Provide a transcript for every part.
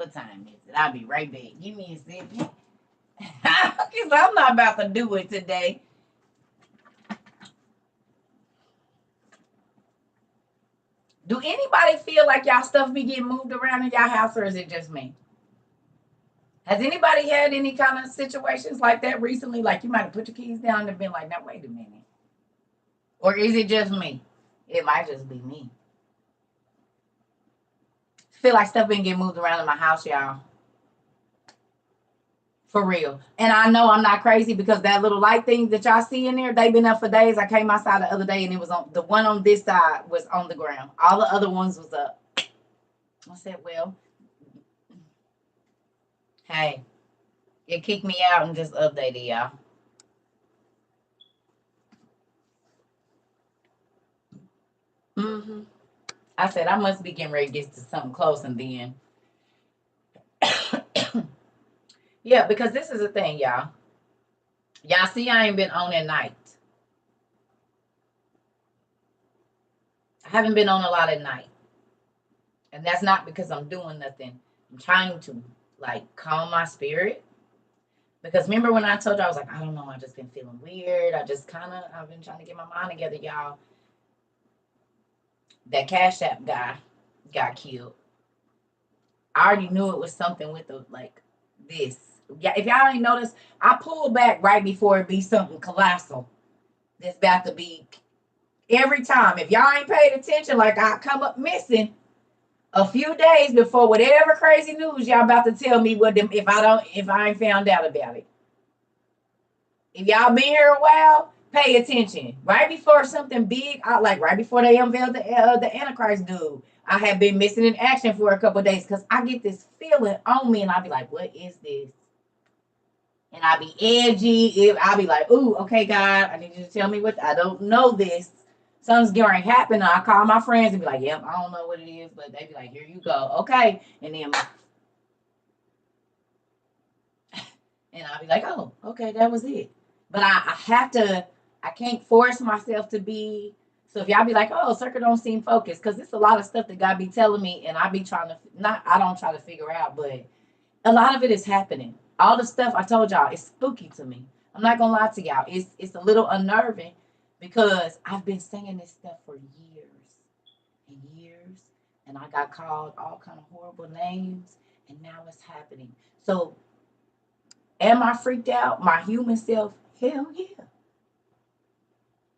What time is it? I'll be right back. Give me a second. Because I'm not about to do it today. Do anybody feel like y'all stuff be getting moved around in y'all house, or is it just me? Has anybody had any kind of situations like that recently? Like you might have put your keys down and been like, now wait a minute. Or is it just me? It might just be me. Feel like stuff been getting moved around in my house, y'all. For real. And I know I'm not crazy because that little light thing that y'all see in there, they've been up for days. I came outside the other day and it was on the one on this side was on the ground. All the other ones was up. I said, well, hey, it kicked me out and just updated y'all. Mm-hmm. I said I must be getting ready to get to something close and then. Yeah, because this is the thing, y'all. Y'all see I ain't been on at night. I haven't been on a lot at night. And that's not because I'm doing nothing. I'm trying to like calm my spirit. Because remember when I told you I was like, I don't know, I just been feeling weird. I've been trying to get my mind together, y'all. That Cash App guy got killed. I already knew it was something with the like this. Yeah, if y'all ain't noticed, I pulled back right before it be something colossal. That's about to be every time. If y'all ain't paid attention, like I come up missing a few days before whatever crazy news y'all about to tell me what them if I ain't found out about it. If y'all been here a while, pay attention. Right before something big, like right before they unveiled the Antichrist dude, I have been missing in action for a couple of days because I get this feeling on me and I be like, what is this? And I be edgy. I be like, ooh, okay, God, I need you to tell me what I don't know this. Something's going to happen. I call my friends and be like, yep, I don't know what it is, but they be like, here you go. Okay. And I'll be like, oh, okay, that was it. But I have to, I can't force myself to be. So if y'all be like, oh, Circle don't seem focused, because it's a lot of stuff that God be telling me, and I be trying to, I don't try to figure out, but a lot of it is happening. All the stuff I told y'all is spooky to me. I'm not gonna lie to y'all. It's a little unnerving because I've been saying this stuff for years and years, and I got called all kind of horrible names, and now it's happening. So am I freaked out? My human self? Hell yeah.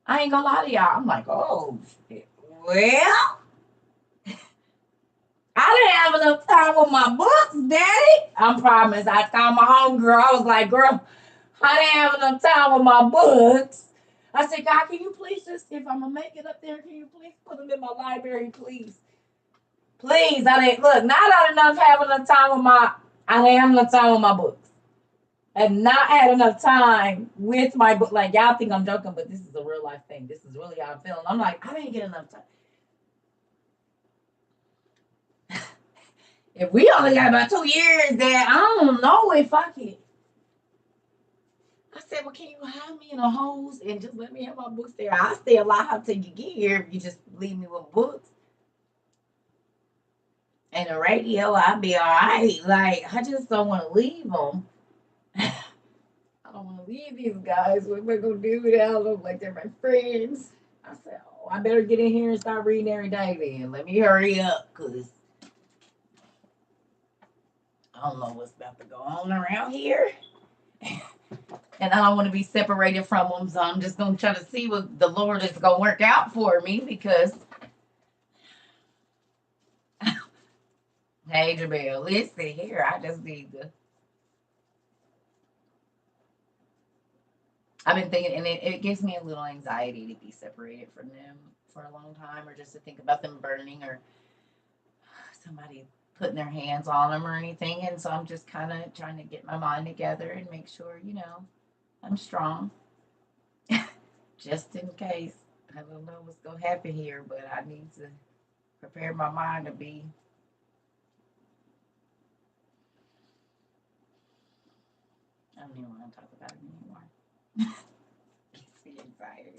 I ain't gonna lie to y'all. I'm like, oh shit. Well, I didn't have enough time with my books, Daddy. I promise. I called my homegirl. I was like, girl, I didn't have enough time with my books. I said, God, can you please just, if I'm gonna make it up there, can you please put them in my library, please? Please. I didn't look, not had enough having enough time with I didn't have enough time with my books. I have not had enough time with my book. Like y'all think I'm joking, but this is a real life thing. This is really how I'm feeling. I'm like, I didn't get enough time. If we only got about 2 years, then I don't know if I can. I said, well, can you hide me in a hose and just let me have my books there? I'll stay alive till you get here if you just leave me with books. And the radio, I'll be all right. Like, I just don't want to leave them. I don't want to leave these guys. What am I going to do without them? Like, they're my friends. I said, oh, I better get in here and start reading every day then. Let me hurry up because I don't know what's about to go on around here. And I don't want to be separated from them. So I'm just going to try to see what the Lord is going to work out for me because, hey, Jabel, listen here. I just need to. I've been thinking, and it gives me a little anxiety to be separated from them for a long time or just to think about them burning or somebody putting their hands on them or anything. And so I'm just kind of trying to get my mind together and make sure, I'm strong. Just in case. I don't know what's going to happen here, but I need to prepare my mind to be. I don't even want to talk about it anymore. It's the anxiety.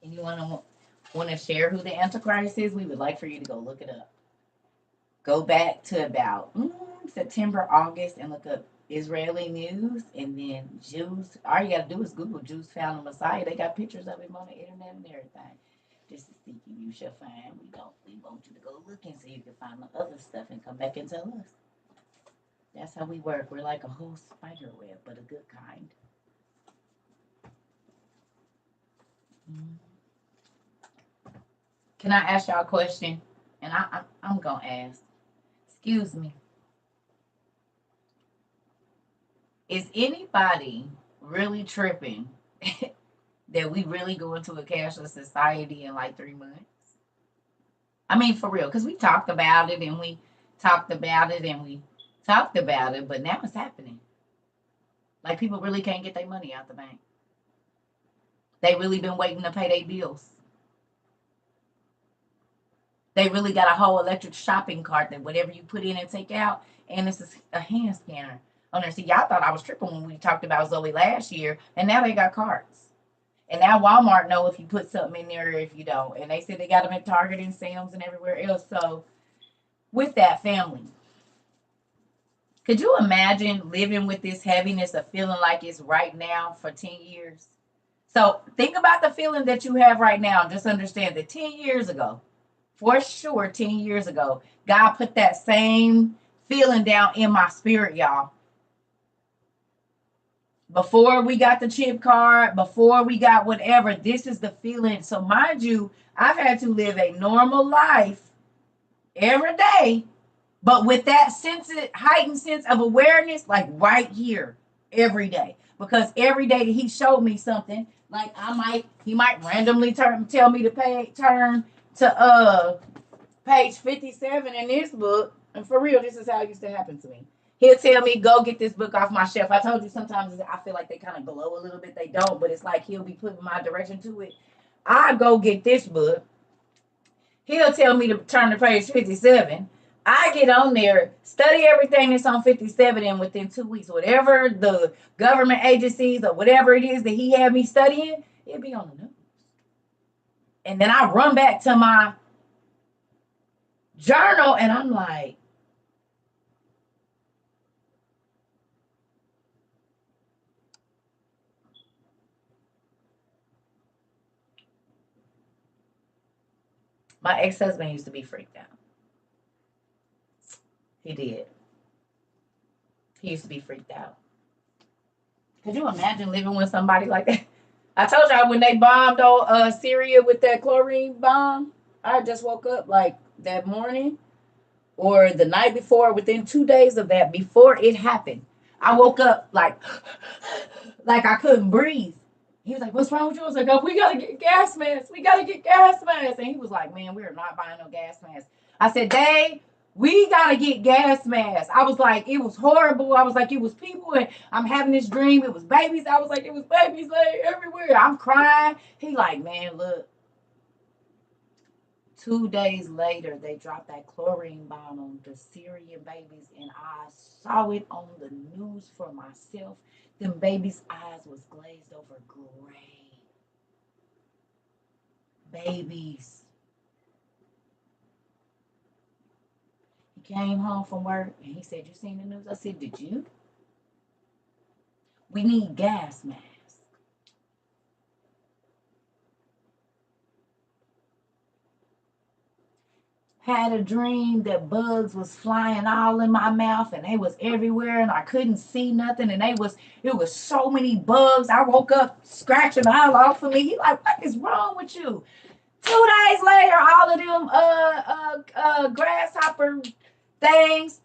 And you want to share who the Antichrist is? We would like for you to go look it up. Go back to about September, August, and look up Israeli news, and then Jews. All you got to do is Google Jews found the Messiah. They got pictures of him on the internet and everything. Just to seek you shall find. We want you to go looking so you can find the other stuff and come back and tell us. That's how we work. We're like a whole spider web, but a good kind. Can I ask y'all a question? And I'm going to ask. Excuse me. Is anybody really tripping that we really go into a cashless society in like 3 months? I mean, for real, because we talked about it and we talked about it and we talked about it, but now it's happening. Like, people really can't get their money out the bank. They really been waiting to pay their bills. They really got a whole electric shopping cart that whatever you put in and take out, and it's a hand scanner on there. See, y'all thought I was tripping when we talked about Zoe last year, and now they got carts. And now Walmart know if you put something in there or if you don't. And they said they got them at Target and Sam's and everywhere else. So with that, family, could you imagine living with this heaviness of feeling like it's right now for 10 years? So think about the feeling that you have right now. Just understand that 10 years ago, for sure, 10 years ago, God put that same feeling down in my spirit, y'all. Before we got the chip card, before we got whatever, this is the feeling. So mind you, I've had to live a normal life every day, but with that heightened sense of awareness, like right here, every day. Because every day that he showed me something, like he might randomly tell me to turn to page 57 in this book. And for real, this is how it used to happen to me. He'll tell me, go get this book off my shelf. I told you sometimes I feel like they kind of glow a little bit. They don't, but it's like he'll be putting my direction to it. I go get this book. He'll tell me to turn to page 57. I get on there, study everything that's on 57, and within 2 weeks, whatever the government agencies or whatever it is that he had me studying, it'll be on the news. And then I run back to my journal, and I'm like, my ex-husband used to be freaked out. He did. He used to be freaked out. Could you imagine living with somebody like that? I told y'all when they bombed on Syria with that chlorine bomb, I just woke up like that morning or the night before, within 2 days of that, before it happened. I woke up like I couldn't breathe. He was like, what's wrong with you? I was like, oh, we got to get gas masks. We got to get gas masks. And he was like, man, we're not buying no gas masks. I said, Dave, we got to get gas masks. I was like, it was horrible. I was like, it was people. And I'm having this dream. It was babies. I was like, it was babies like everywhere. I'm crying. He like, man, look. 2 days later, they dropped that chlorine bomb on the Syrian babies. And I saw it on the news for myself. Them babies' eyes was glazed over gray. Babies. He came home from work and he said, you seen the news? I said, did you? We need gas masks. Had a dream that bugs was flying all in my mouth and they was everywhere and I couldn't see nothing and it was so many bugs. I woke up scratching all off of me. He like, what is wrong with you? 2 days later, all of them grasshopper things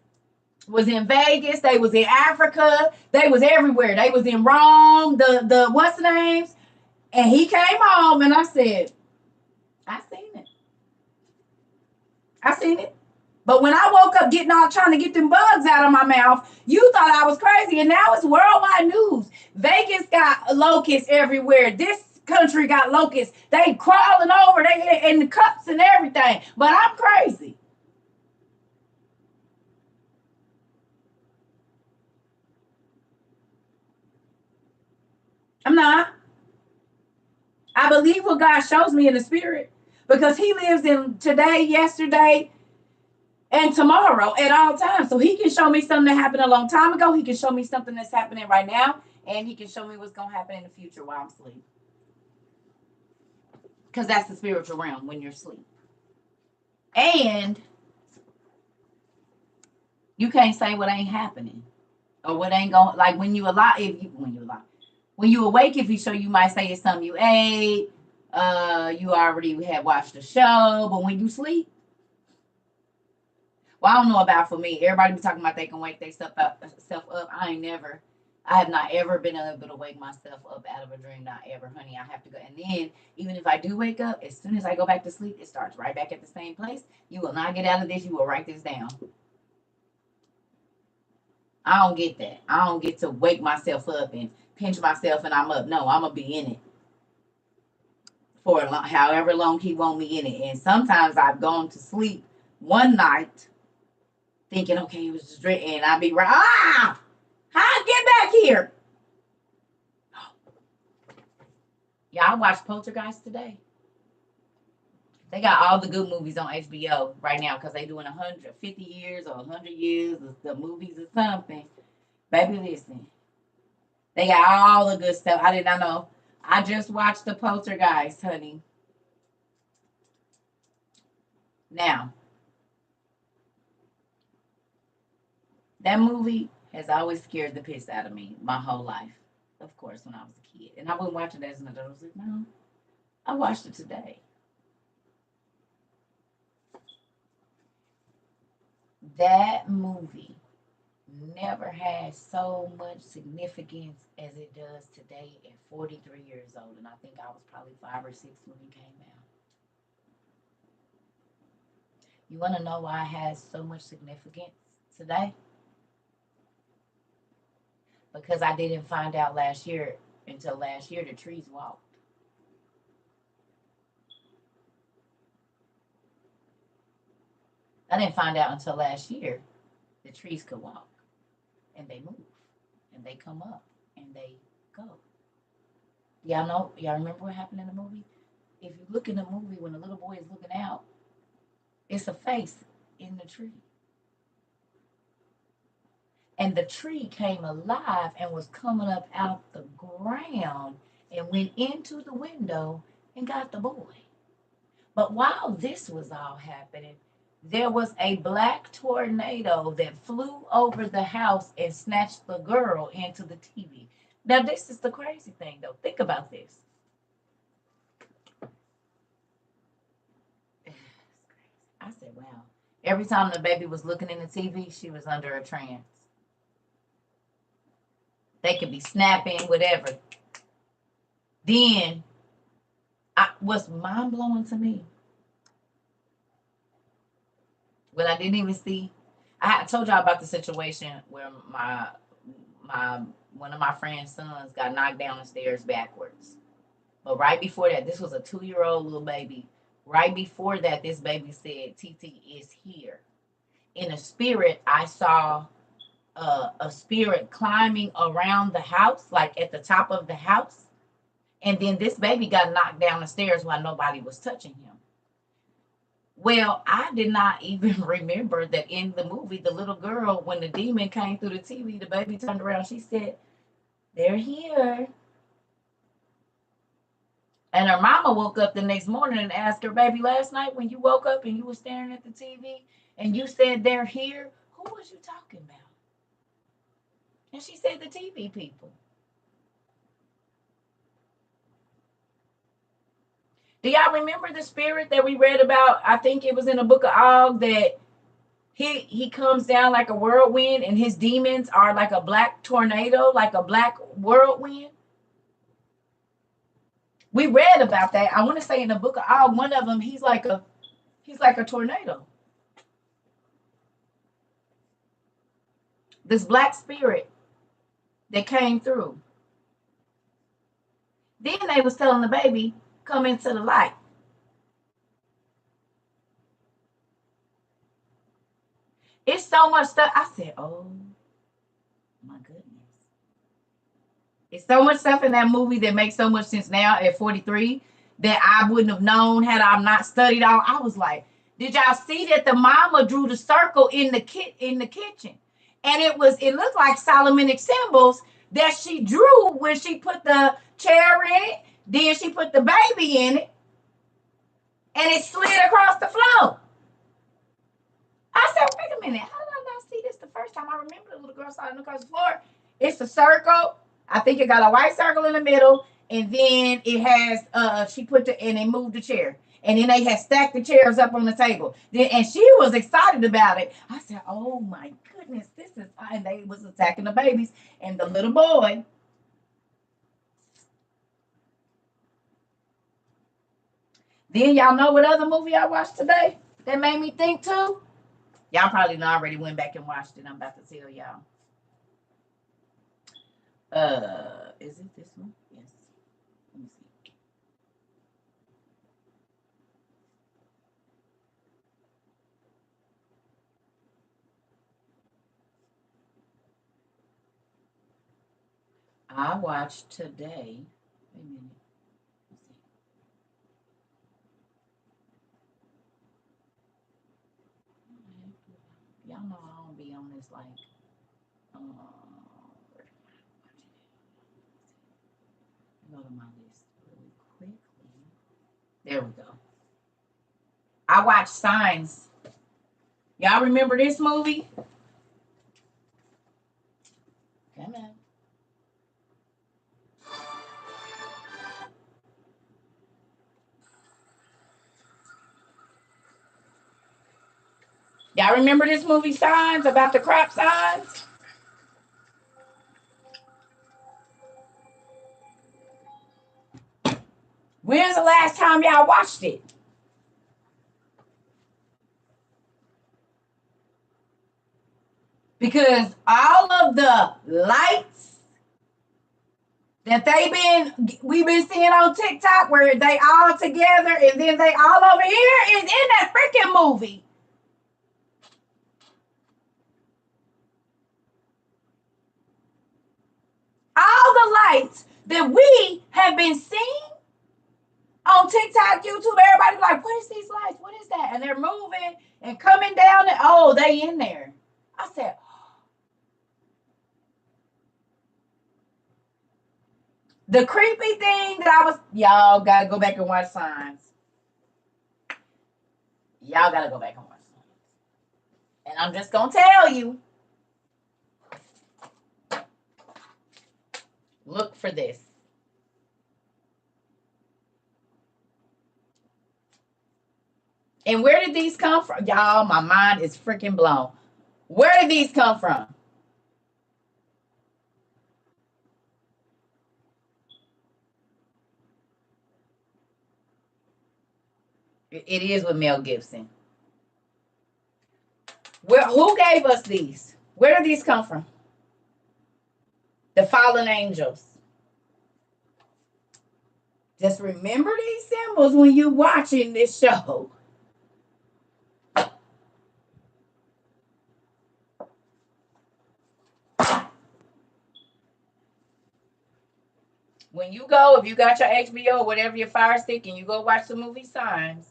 was in Vegas. They was in Africa. They was everywhere. They was in Rome. The what's the names? And he came home and I said, I seen it. I seen it. But when I woke up trying to get them bugs out of my mouth, you thought I was crazy. And now it's worldwide news. Vegas got locusts everywhere. This country got locusts. They crawling over. They in the cups and everything. But I'm crazy. I'm not. I believe what God shows me in the spirit because he lives in today, yesterday, and tomorrow at all times. So he can show me something that happened a long time ago. He can show me something that's happening right now. And he can show me what's going to happen in the future while I'm asleep. Because that's the spiritual realm when you're asleep. And you can't say what ain't happening. Or what ain't going, like when you alive, when you awake, if you show, you might say it's something you ate, you already had watched the show, but when you sleep, well, I don't know about for me. Everybody be talking about they can wake themselves up. I have not ever been able to wake myself up out of a dream. Not ever, honey. I have to go. And then, even if I do wake up, as soon as I go back to sleep, it starts right back at the same place. You will not get out of this. You will write this down. I don't get that. I don't get to wake myself up and pinch myself and I'm up. No, I'm going to be in it for however long he want me in it. And sometimes I've gone to sleep one night thinking, okay, it was just dream, and I'd be right. How get back here? Yeah, I watched Poltergeist today. They got all the good movies on HBO right now because they doing 150 years or 100 years of the movies or something. Baby, listen. They got all the good stuff. I did not know. I just watched the Poltergeist, honey. Now, that movie has always scared the piss out of me my whole life. Of course, when I was a kid. And I wouldn't watch it as an adult. I was like, no. I watched it today. That movie never had so much significance as it does today at 43 years old. And I think I was probably 5 or 6 when it came out. You want to know why it has so much significance today? Because I didn't find out until last year, the trees walked. I didn't find out until last year the trees could walk and they move and they come up and they go. Y'all remember what happened in the movie? If you look in the movie when the little boy is looking out, it's a face in the tree. And the tree came alive and was coming up out the ground and went into the window and got the boy. But while this was all happening, there was a black tornado that flew over the house and snatched the girl into the TV. Now, this is the crazy thing, though. Think about this. I said, wow. Every time the baby was looking in the TV, she was under a trance. They could be snapping, whatever. Then, what's mind blowing to me, what I didn't even see, I told y'all about the situation where my one of my friend's sons got knocked down the stairs backwards. But right before that, this was a 2-year-old little baby. Right before that, this baby said, "TT is here." In a spirit, I saw a spirit climbing around the house, like at the top of the house. And then this baby got knocked down the stairs while nobody was touching him. Well, I did not even remember that in the movie, the little girl, when the demon came through the TV, the baby turned around. She said, "They're here." And her mama woke up the next morning and asked her, "Baby, last night when you woke up and you were staring at the TV and you said they're here, who was you talking about?" And she said, "The TV people." Do y'all remember the spirit that we read about? I think it was in the book of Og that he comes down like a whirlwind and his demons are like a black tornado, like a black whirlwind. We read about that. I want to say in the book of Og, one of them, he's like a tornado. This black spirit that came through. Then they was telling the baby, "Come into the light." It's so much stuff. I said, oh my goodness. It's so much stuff in that movie that makes so much sense now at 43 that I wouldn't have known had I not studied all. I was like, did y'all see that the mama drew the circle in the kitchen? And it looked like Solomonic symbols that she drew when she put the chair in it, then she put the baby in it, and it slid across the floor. I said, wait a minute, how did I not see this the first time? I remember the little girl sliding across the floor. It's a circle. I think it got a white circle in the middle, and then it has she put and they moved the chair. And then they had stacked the chairs up on the table. And she was excited about it. I said, oh my goodness, this is fine. And they was attacking the babies and the little boy. Then y'all know what other movie I watched today that made me think too? Y'all probably know I already went back and watched it. I'm about to tell y'all. Is it this one? Yes. Let me see. I watched today. Wait a minute. Y'all know I don't be on this like go to my list really quickly. There we go. I watched Signs. Y'all remember this movie? Come on. Y'all remember this movie Signs, about the crop signs? When's the last time y'all watched it? Because all of the lights that we've been seeing on TikTok where they all together and then they all over here is in that freaking movie. All the lights that we have been seeing on TikTok, YouTube, everybody's like, what is these lights? What is that? And they're moving and coming down and they in there. I said, the creepy thing that y'all gotta go back and watch Signs. Y'all gotta go back and watch Signs. And I'm just gonna tell you, look for this. And where did these come from? Y'all, my mind is freaking blown. Where did these come from? It is with Mel Gibson. Who gave us these? Where did these come from? The fallen angels. Just remember these symbols when you're watching this show. When you go, if you got your HBO or whatever your Fire Stick, and you go watch the movie Signs,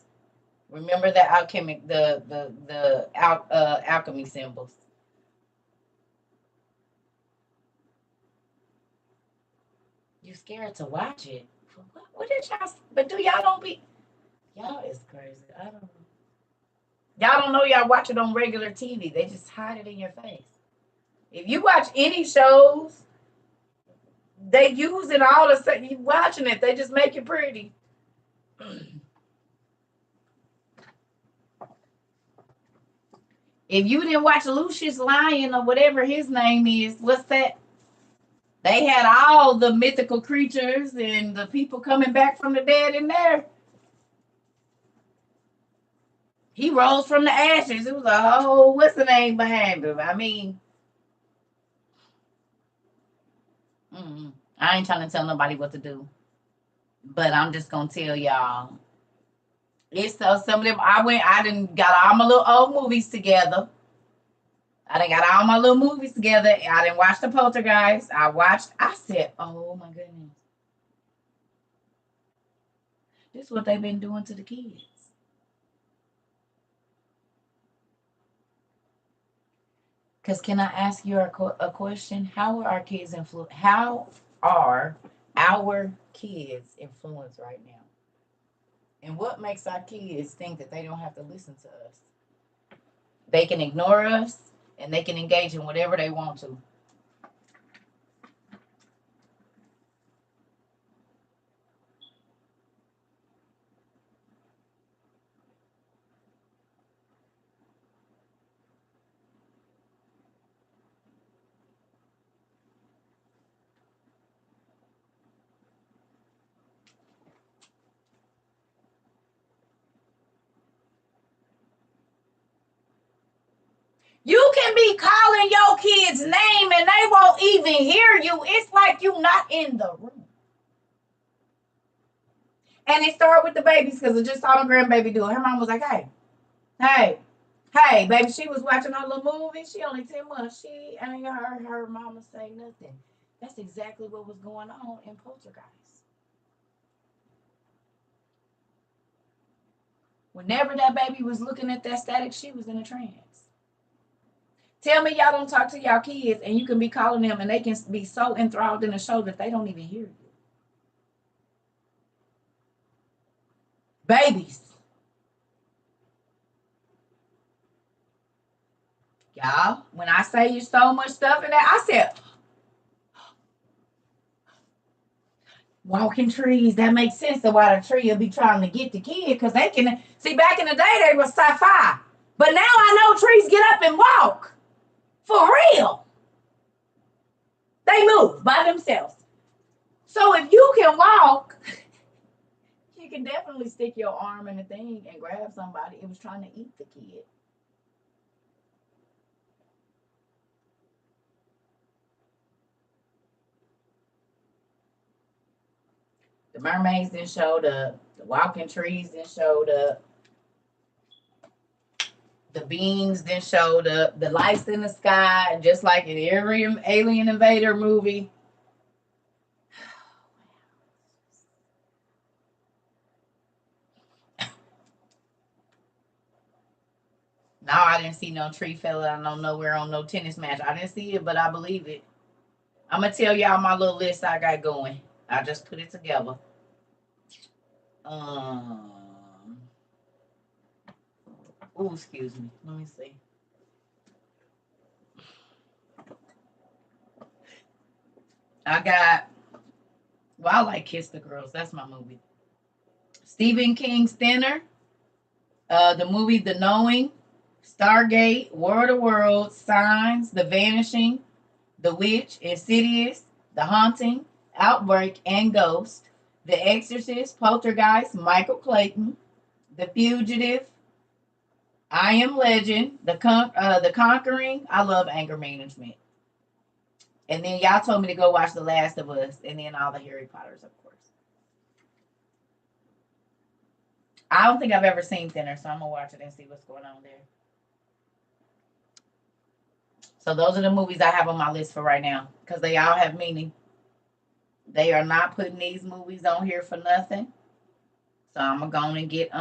remember the alchemy symbols. You scared to watch it? What did y'all? But y'all is crazy. I don't know. Y'all don't know y'all watch it on regular TV. They just hide it in your face. If you watch any shows, they using all the stuff. You watching it, they just make it pretty. If you didn't watch Lucius Lyon or whatever his name is, what's that? They had all the mythical creatures and the people coming back from the dead in there. He rose from the ashes. It was a whole, what's the name behind him? I mean, I ain't trying to tell nobody what to do, but I'm just gonna tell y'all. It's some of them. I done got all my little old movies together. I done got all my little movies together. I didn't watch the Poltergeist. I said, oh my goodness. This is what they've been doing to the kids. Because can I ask you a question? How are our kids How are our kids influenced right now? And what makes our kids think that they don't have to listen to us? They can ignore us and they can engage in whatever they want to. You can be calling your kid's name and they won't even hear you. It's like you not in the room. And it started with the babies because I just saw my grandbaby do it. Her mom was like, hey, baby, she was watching her little movie. She only 10 months. She ain't heard her mama say nothing. That's exactly what was going on in Poltergeist. Whenever that baby was looking at that static, she was in a trance. Tell me y'all don't talk to y'all kids and you can be calling them and they can be so enthralled in the show that they don't even hear you. Babies. Y'all, when I say you so much stuff in there, I said, walking trees, that makes sense of why the tree will be trying to get the kid because they can see back in the day they were sci-fi. But now I know trees get up and walk. For real. They move by themselves. So if you can walk, you can definitely stick your arm in the thing and grab somebody. It was trying to eat the kid. The mermaids then showed up. The walking trees then showed up. The beings then showed up. The lights in the sky, just like in every Alien Invader movie. No, I didn't see no tree fella. I don't know where on no tennis match. I didn't see it, but I believe it. I'm gonna tell y'all my little list I got going. I just put it together. Oh, excuse me. Let me see. I got. Well, I like Kiss the Girls. That's my movie. Stephen King's Thinner. The movie The Knowing. Stargate. War of the Worlds. Signs. The Vanishing. The Witch. Insidious. The Haunting. Outbreak and Ghost. The Exorcist. Poltergeist. Michael Clayton. The Fugitive. I Am Legend. The Conquering. I love anger management. And then y'all told me to go watch The Last of Us, and then all the Harry Potters, of course. I don't think I've ever seen Thinner, so I'm gonna watch it and see what's going on there. So those are the movies I have on my list for right now, because they all have meaning. They are not putting these movies on here for nothing. So I'm gonna go and get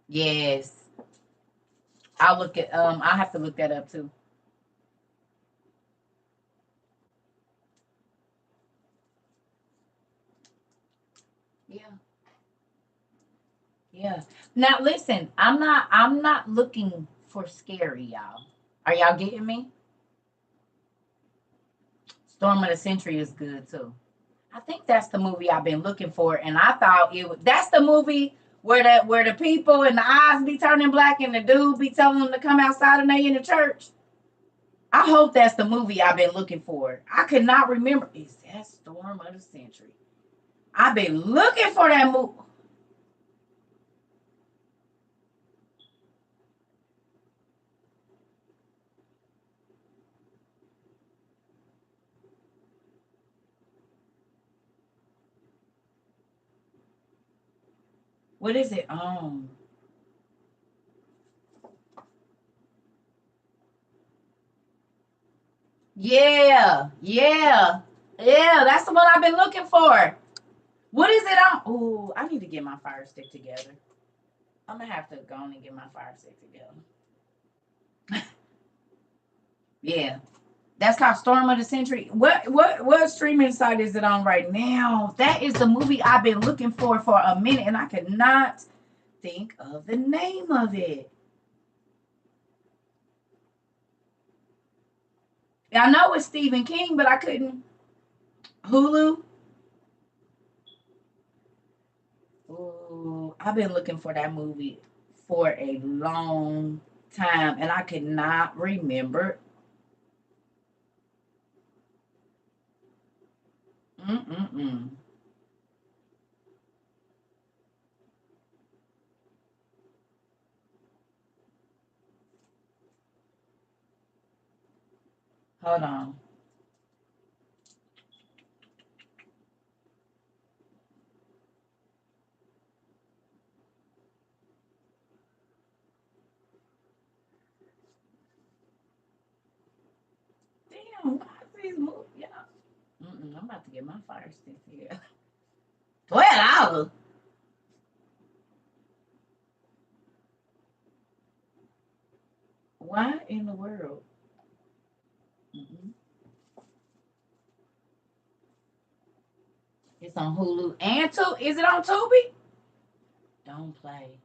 Yes. I'll look at I have to look that up too. Yeah. Yeah. Now listen, I'm not looking for scary, y'all. Are y'all getting me? Storm of the Century is good too. I think that's the movie I've been looking for, and I thought it was that's the movie where the people and the eyes be turning black and the dude be telling them to come outside and they in the church. I hope that's the movie I've been looking for. I could not remember. Is that Storm of the Century? I've been looking for that movie. What is it? Yeah, yeah, yeah. That's the one I've been looking for. What is it on? Oh, I need to get my fire stick together. I'm gonna have to go on and get my fire stick together. Yeah, that's called Storm of the Century. What streaming site is it on right now? That is the movie I've been looking for a minute, and I could not think of the name of it. I know it's Stephen King, but I couldn't. Hulu. Ooh, I've been looking for that movie for a long time, and I could not remember. Mm-mm-mm. Hold on. Damn, why is these movies? Yeah. I'm about to get my fire stick here. $12. Why in the world? Mm-mm. It's on Hulu and Tubi. Is it on Tubi? Don't play.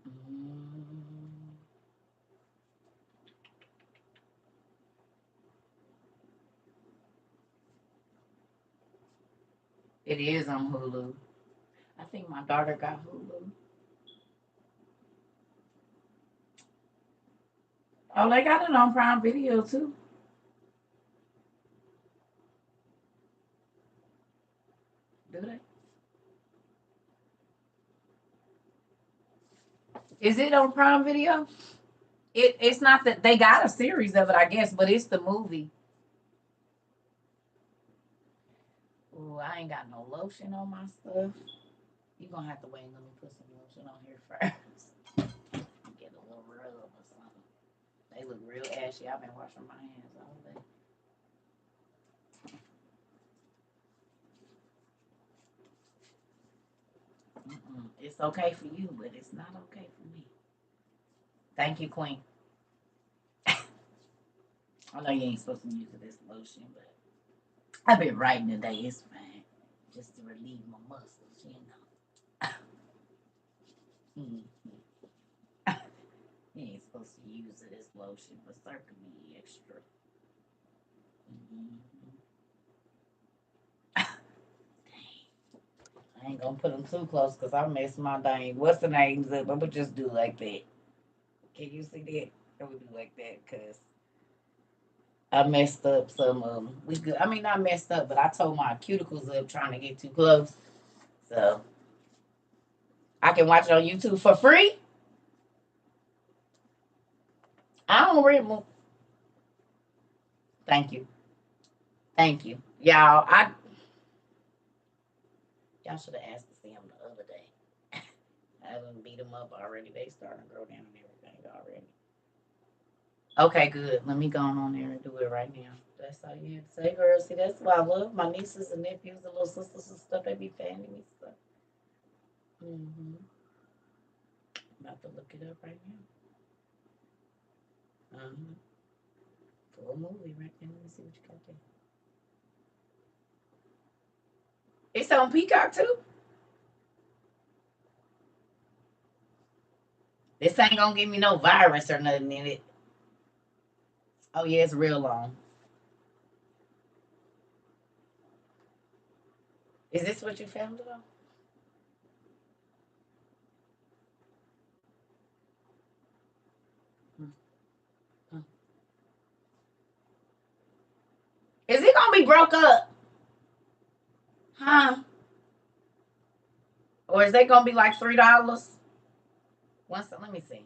Mm. It is on Hulu. I think my daughter got Hulu. Oh, they got it on Prime Video too. Do they? Is it on Prime Video? It's not that they got a series of it, I guess, but it's the movie. Ooh, I ain't got no lotion on my stuff. You gonna have to wait and let me put some lotion on here first. Get a little rub or something. They look real ashy. I've been washing my hands all day. It's okay for you, but it's not okay for me. Thank you, Queen. I know you ain't supposed to use this lotion, but I've been writing today. It's fine. Just to relieve my muscles, you know. You ain't supposed to use this lotion, but sir can be extra. Mm-hmm. I ain't gonna put them too close because I mess my dang. What's the names up? I would just do like that. Can you see that? I would do like that because I messed up some of them. We good. I mean, not messed up, but I told my cuticles up trying to get too close. So I can watch it on YouTube for free. I don't read. Thank you. Thank you. Y'all should have asked to see them the other day. I done beat them up already. They starting to grow down and everything already. Okay, good. Let me go on there and do it right now. That's all you had to say, girl. See, that's why I love my nieces and nephews and little sisters and stuff. They be fanning me stuff. Mm-hmm. I'm about to look it up right now. Full movie right now. Let me see what you got there. It's on Peacock too. This ain't gonna give me no virus or nothing in it. Oh yeah, it's real long. Is this what you found it on? Hmm. Hmm. Is it gonna be broke up? Huh? Or is they gonna be like $3? Let me see.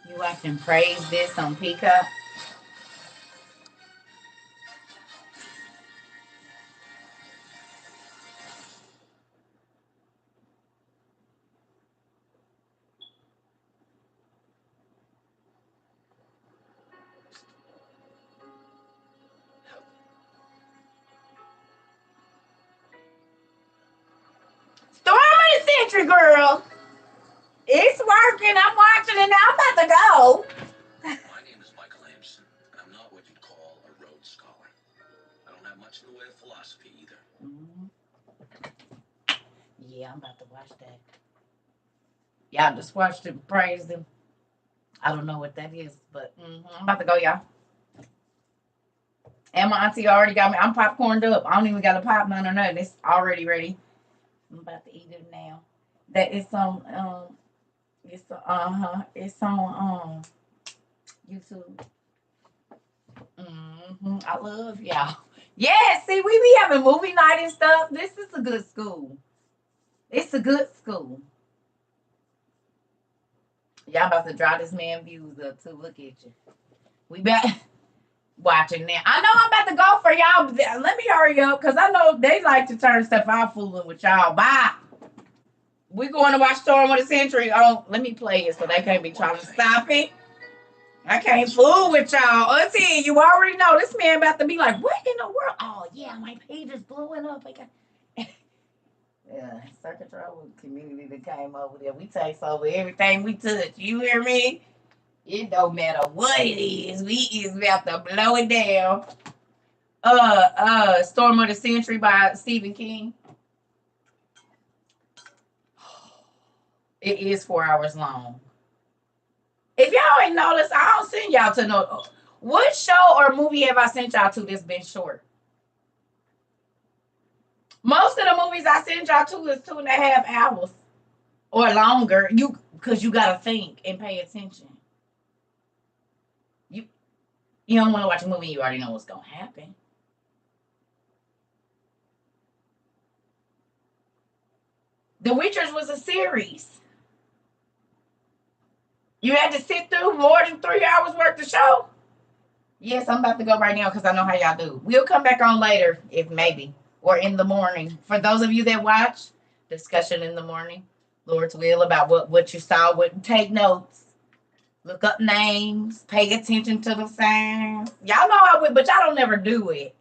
You watching Praise This on Peacock? Century, girl. It's working. I'm watching it now. I'm about to go. My name is Michael Anderson, and I'm not what you'd call a Rhodes Scholar. I don't have much in the way of philosophy either. Yeah, I'm about to watch that. Y'all just watched it and praised him. I don't know what that is, but I'm about to go, y'all. And my auntie already got me. I'm popcorned up. I don't even got to pop none or nothing. It's already ready. I'm about to eat it now. That is some it's on YouTube. I love y'all. Yeah, see, we be having movie night and stuff. This is a good school. It's a good school. Y'all about to draw this man views up too. Look at you. We back watching now. I know I'm about to go for y'all. Let me hurry up because I know they like to turn stuff out fooling with y'all. Bye. We're going to watch Storm of the Century. Oh, let me play it so they can't be trying to stop it. I can't fool with y'all. Auntie, you already know this man about to be like, what in the world? Oh, yeah, my page is blowing up. Yeah, Circuit Trouble community that came over there. We takes over everything we touch. You hear me? It don't matter what it is. We is about to blow it down. Storm of the Century by Stephen King. It is 4 hours long. If y'all ain't noticed, I don't send y'all to no. What show or movie have I sent y'all to that's been short? Most of the movies I send y'all to is 2.5 hours or longer. Because you gotta think and pay attention. You don't want to watch a movie you already know what's gonna happen. The Witchers was a series. You had to sit through more than 3 hours worth of show. Yes, I'm about to go right now because I know how y'all do. We'll come back on later, if maybe, or in the morning. For those of you that watch, discussion in the morning, Lord's will about what you saw. Take notes, look up names, pay attention to the signs. Y'all know I would, but y'all don't never do it.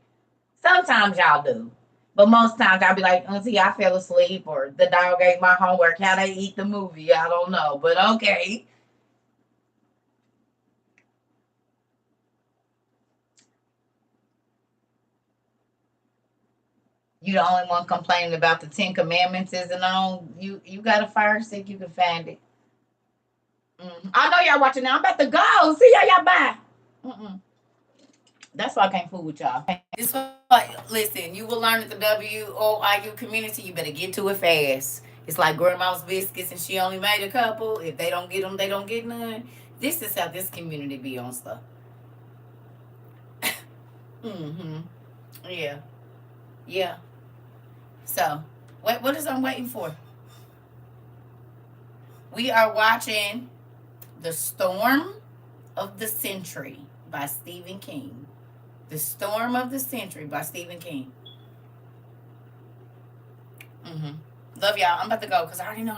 Sometimes y'all do. But most times I'll be like, Auntie, I fell asleep, or the dog ate my homework. How they eat the movie, I don't know. But okay. You the only one complaining about the 10 Commandments isn't on. You got a fire stick, you can find it. I know y'all watching now. I'm about to go. See y'all bye. That's why I can't fool with y'all. This why, listen, you will learn at the WOIU community. You better get to it fast. It's like grandma's biscuits and she only made a couple. If they don't get them, they don't get none. This is how this community be on stuff. Yeah. Yeah. So, what is I'm waiting for? We are watching The Storm of the Century by Stephen King. The Storm of the Century by Stephen King. Love y'all. I'm about to go because I already know how